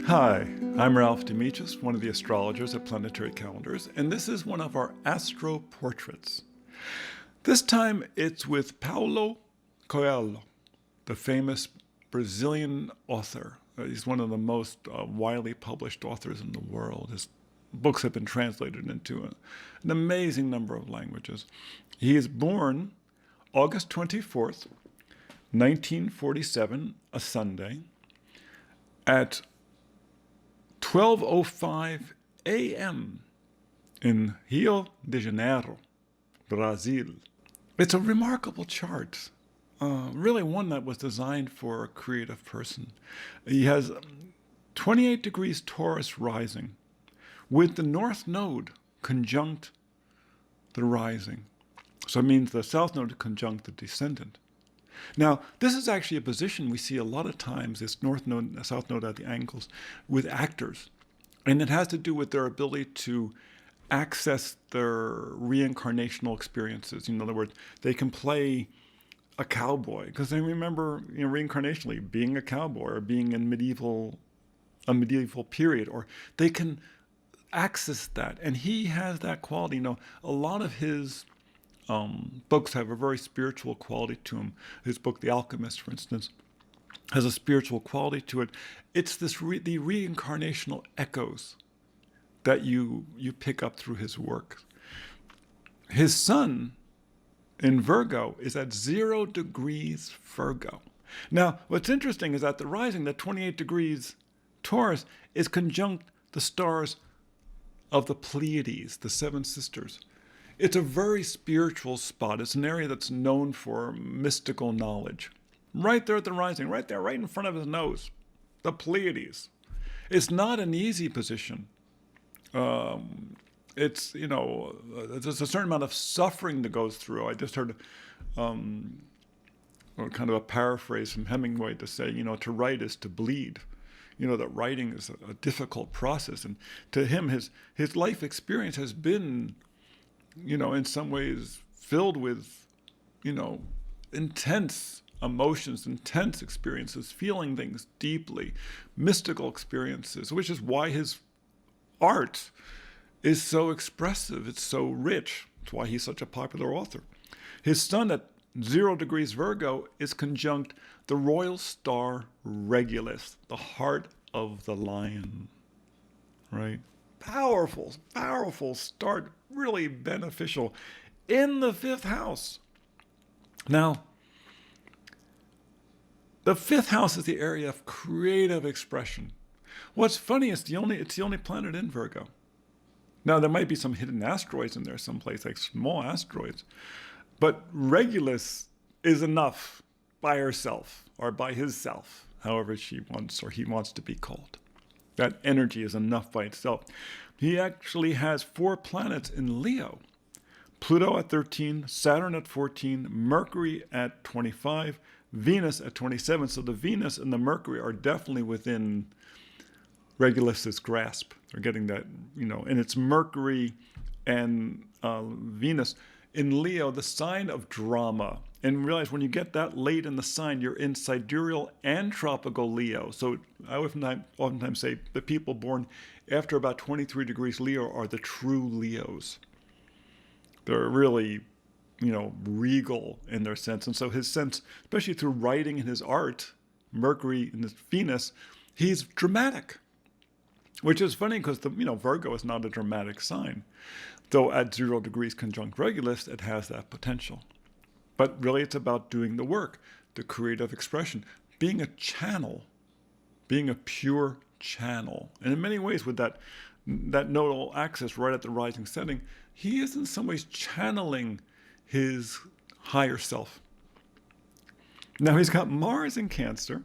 Hi, I'm Ralph Demetrius, one of the astrologers at Planetary Calendars, and this is one of our astro portraits. This time it's with Paolo Coelho, the famous Brazilian author. He's one of the most widely published authors in the world. His books have been translated into an amazing number of languages. He is born August 24th, 1947, a Sunday, at 12:05 a.m. in Rio de Janeiro, Brazil. It's a remarkable chart, really one that was designed for a creative person. He has 28 degrees Taurus rising, with the North Node conjunct the rising. So it means the South Node conjunct the descendant. Now, this is actually a position we see a lot of times, this North Node and South Node at the angles, with actors. And it has to do with their ability to access their reincarnational experiences. In other words, they can play a cowboy, because they remember, reincarnationally, being a cowboy or being in a medieval period, or they can access that. And he has that quality. A lot of his books have a very spiritual quality to them. His book, The Alchemist, for instance, has a spiritual quality to it. It's the reincarnational echoes that you pick up through his work. His sun in Virgo is at 0 degrees Virgo. Now, what's interesting is that the rising, the 28 degrees Taurus, is conjunct the stars of the Pleiades, the seven sisters. It's a very spiritual spot. It's an area that's known for mystical knowledge. Right there at the rising, right there, right in front of his nose, the Pleiades. It's not an easy position. There's a certain amount of suffering that goes through. I just heard kind of a paraphrase from Hemingway to say, to write is to bleed. That writing is a difficult process. And to him, his life experience has been, in some ways filled with, intense emotions, intense experiences, feeling things deeply, mystical experiences, which is why his art is so expressive. It's so rich. It's why he's such a popular author. His sun at 0 degrees Virgo is conjunct the royal star Regulus, the heart of the lion, right? Powerful, powerful start, really beneficial in the 5th house. Now, the 5th house is the area of creative expression. What's funny is it's the only planet in Virgo. Now, there might be some hidden asteroids in there someplace, like small asteroids, but Regulus is enough by herself, or by his self, however she wants or he wants to be called. That energy is enough by itself. He actually has 4 planets in Leo. Pluto at 13, Saturn at 14, Mercury at 25, Venus at 27. So the Venus and the Mercury are definitely within Regulus's grasp. They're getting that, and it's Mercury and Venus in Leo, the sign of drama. And realize when you get that late in the sign, you're in sidereal and tropical Leo. So I oftentimes say the people born after about 23 degrees Leo are the true Leos. They're really, regal in their sense. And so his sense, especially through writing and his art, Mercury and his Venus, he's dramatic. Which is funny because Virgo is not a dramatic sign. Though at 0 degrees conjunct Regulus, it has that potential. But really it's about doing the work, the creative expression, being a channel, being a pure channel. And in many ways with that nodal axis right at the rising setting, he is in some ways channeling his higher self. Now he's got Mars in Cancer.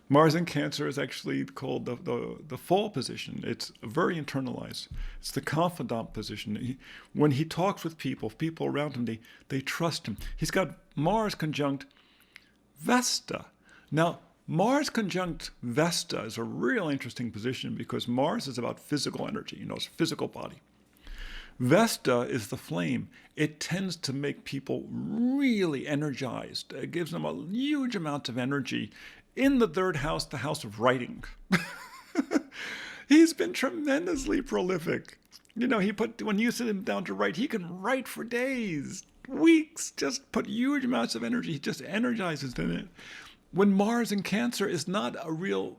Mars in Cancer is actually called the fall position. It's very internalized. It's the confidant position. When he talks with people around him, they trust him. He's got Mars conjunct Vesta. Now, Mars conjunct Vesta is a real interesting position because Mars is about physical energy, it's physical body. Vesta is the flame. It tends to make people really energized. It gives them a huge amount of energy. In the third house, the house of writing. He's been tremendously prolific. When you sit him down to write, he can write for days, weeks, just put huge amounts of energy. He just energizes in it. When Mars in Cancer is not a real,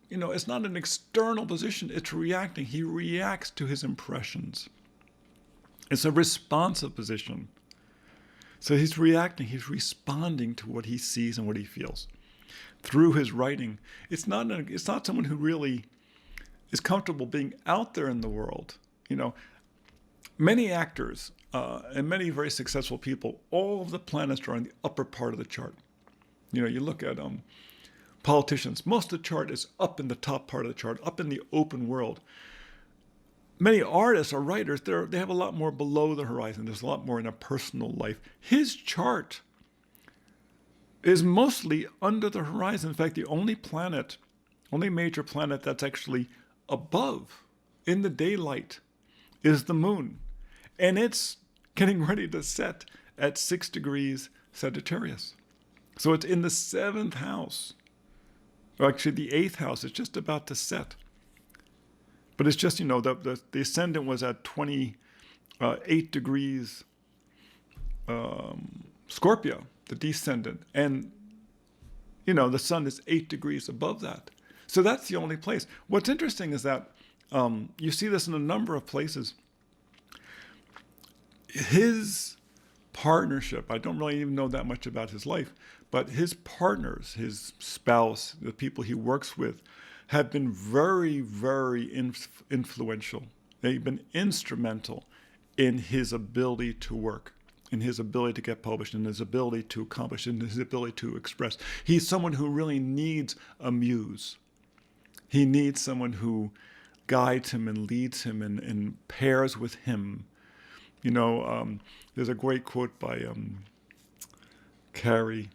it's not an external position, it's reacting. He reacts to his impressions. It's a responsive position. So he's reacting, he's responding to what he sees and what he feels. Through his writing, it's not someone who really is comfortable being out there in the world. Many actors and many very successful people, all of the planets are on the upper part of the chart. You look at politicians, most of the chart is up in the top part of the chart, up in the open world. Many artists or writers, they have a lot more below the horizon. There's a lot more in a personal life. His chart is mostly under the horizon. In fact, the only major planet that's actually above in the daylight is the moon. And it's getting ready to set at 6 degrees Sagittarius. So it's in the 7th house. Or actually, the 8th house is just about to set. But it's just, the ascendant was at 28 degrees Scorpio, the descendant. And, the sun is 8 degrees above that. So that's the only place. What's interesting is that you see this in a number of places. His partnership, I don't really even know that much about his life, but his partners, his spouse, the people he works with, have been very, very influential. They've been instrumental in his ability to work, in his ability to get published, in his ability to accomplish, in his ability to express. He's someone who really needs a muse. He needs someone who guides him and leads him and pairs with him. There's a great quote by Carrie,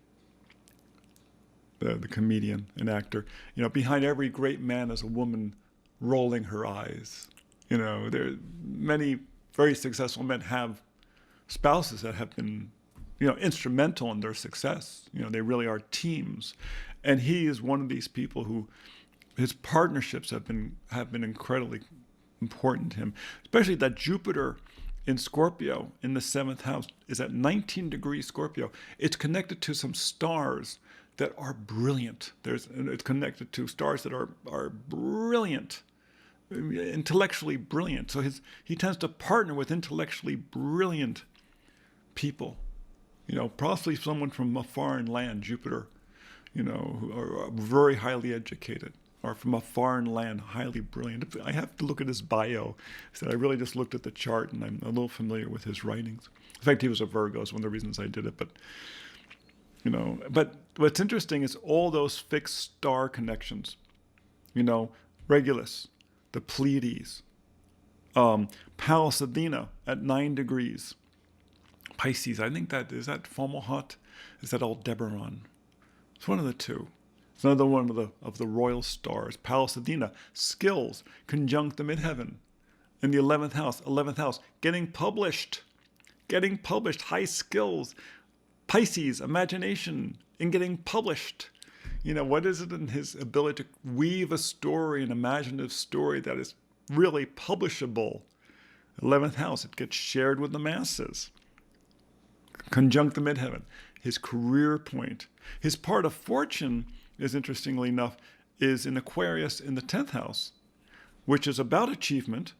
the comedian and actor. Behind every great man is a woman rolling her eyes. There many very successful men have spouses that have been, instrumental in their success. They really are teams, and he is one of these people who his partnerships have been incredibly important to him. Especially that Jupiter in Scorpio in the 7th house is at 19 degrees Scorpio. It's connected to some stars that are brilliant. It's connected to stars that are brilliant, intellectually brilliant. So he tends to partner with intellectually brilliant people. Possibly someone from a foreign land, Jupiter, who are very highly educated, or from a foreign land, highly brilliant. I have to look at his bio. I really just looked at the chart, and I'm a little familiar with his writings. In fact, he was a Virgo. It's one of the reasons I did it. But what's interesting is all those fixed star connections. Regulus, the Pleiades, Pallas Athena at 9 degrees. Pisces, I think is that Fomalhaut? Is that Aldebaran? It's one of the two. It's another one of the royal stars. Pallas Athena, skills, conjunct the midheaven. In the 11th house, getting published, high skills. Pisces, imagination in getting published. What is it in his ability to weave a story, an imaginative story that is really publishable? 11th house, it gets shared with the masses. Conjunct the midheaven, his career point. His part of fortune is, interestingly enough, is in Aquarius in the 10th house, which is about achievement.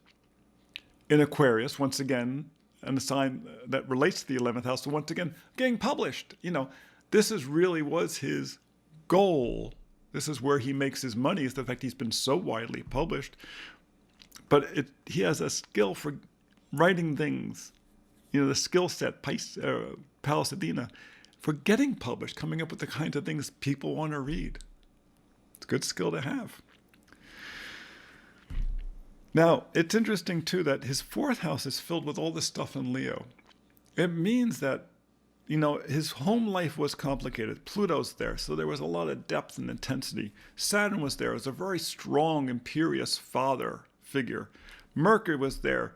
In Aquarius, once again, and a sign that relates to the 11th house, so once again, getting published. This was his goal. This is where he makes his money, is the fact he's been so widely published. But he has a skill for writing things, the skill set, Pallas Athena, for getting published, coming up with the kinds of things people want to read. It's a good skill to have. Now, it's interesting, too, that his 4th house is filled with all this stuff in Leo. It means that, his home life was complicated. Pluto's there, so there was a lot of depth and intensity. Saturn was there as a very strong, imperious father figure. Mercury was there,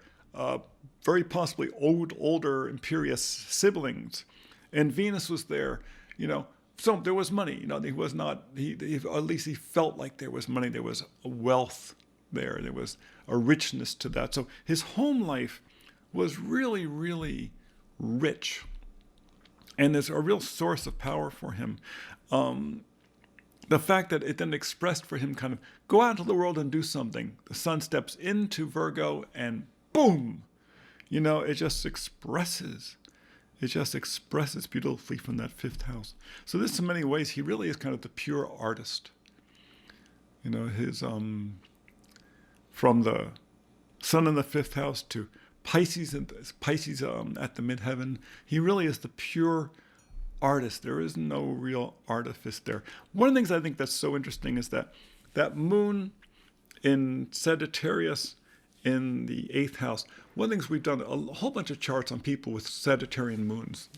very possibly older imperious siblings. And Venus was there, so there was money. He was not, at least he felt like there was money, there was a wealth there was a richness to that. So his home life was really, really rich. And there's a real source of power for him. The fact that it then expressed for him kind of go out into the world and do something. The sun steps into Virgo and boom, it just expresses. It just expresses beautifully from that fifth house. So this, in many ways, he really is kind of the pure artist. His from the sun in the fifth house to Pisces at the midheaven, he really is the pure artist. There is no real artifice there. One of the things I think that's so interesting is that moon in Sagittarius in the 8th house. One of the things we've done a whole bunch of charts on people with Sagittarian moons.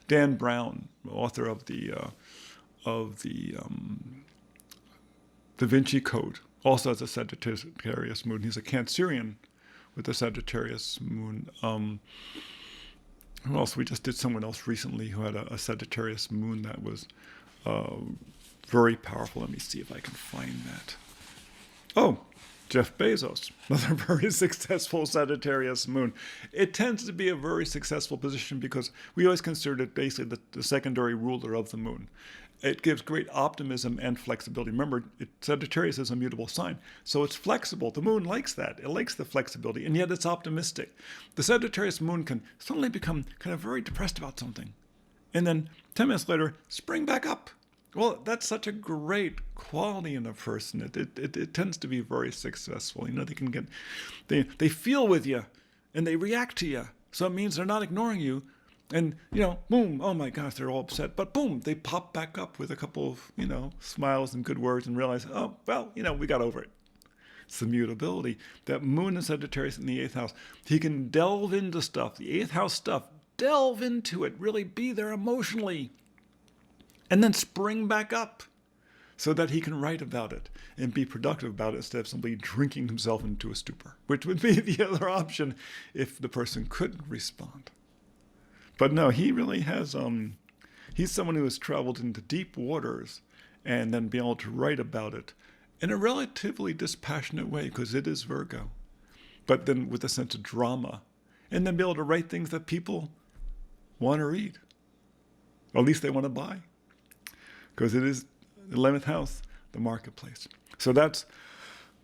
Dan Brown, author of the Da Vinci Code, also has a Sagittarius moon. He's a Cancerian with a Sagittarius moon. Who else? We just did someone else recently who had a Sagittarius moon that was very powerful. Let me see if I can find that. Oh, Jeff Bezos, another very successful Sagittarius moon. It tends to be a very successful position because we always consider it basically the secondary ruler of the moon. It gives great optimism and flexibility. Remember, Sagittarius is a mutable sign, so it's flexible. The moon likes that. It likes the flexibility, and yet it's optimistic. The Sagittarius moon can suddenly become kind of very depressed about something, and then 10 minutes later, spring back up. Well, that's such a great quality in a person. It tends to be very successful. They can get, they feel with you, and they react to you. So it means they're not ignoring you. And, boom, oh my gosh, they're all upset. But boom, they pop back up with a couple of, smiles and good words and realize, oh, well, we got over it. It's the mutability. That moon in Sagittarius in the 8th house, he can delve into stuff, the 8th house stuff, delve into it, really be there emotionally, and then spring back up so that he can write about it and be productive about it instead of simply drinking himself into a stupor, which would be the other option if the person couldn't respond. But no, he really has, he's someone who has traveled into deep waters and then be able to write about it in a relatively dispassionate way because it is Virgo, but then with a sense of drama, and then be able to write things that people want to read, or at least they want to buy, because it is the 11th house, the marketplace. So that's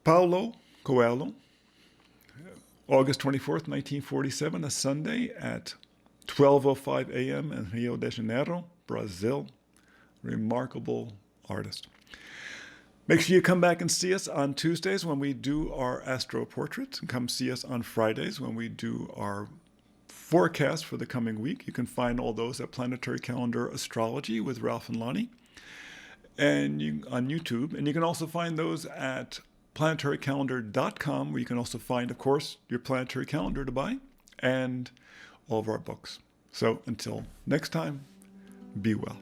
Paolo Coelho, August 24th, 1947, a Sunday at 12:05 a.m. in Rio de Janeiro, Brazil. Remarkable artist. Make sure you come back and see us on Tuesdays when we do our astro portraits, and come see us on Fridays when we do our forecast for the coming week. You can find all those at Planetary Calendar Astrology with Ralph and Lonnie and on YouTube. And you can also find those at planetarycalendar.com, where you can also find, of course, your planetary calendar to buy and all of our books. So until next time, be well.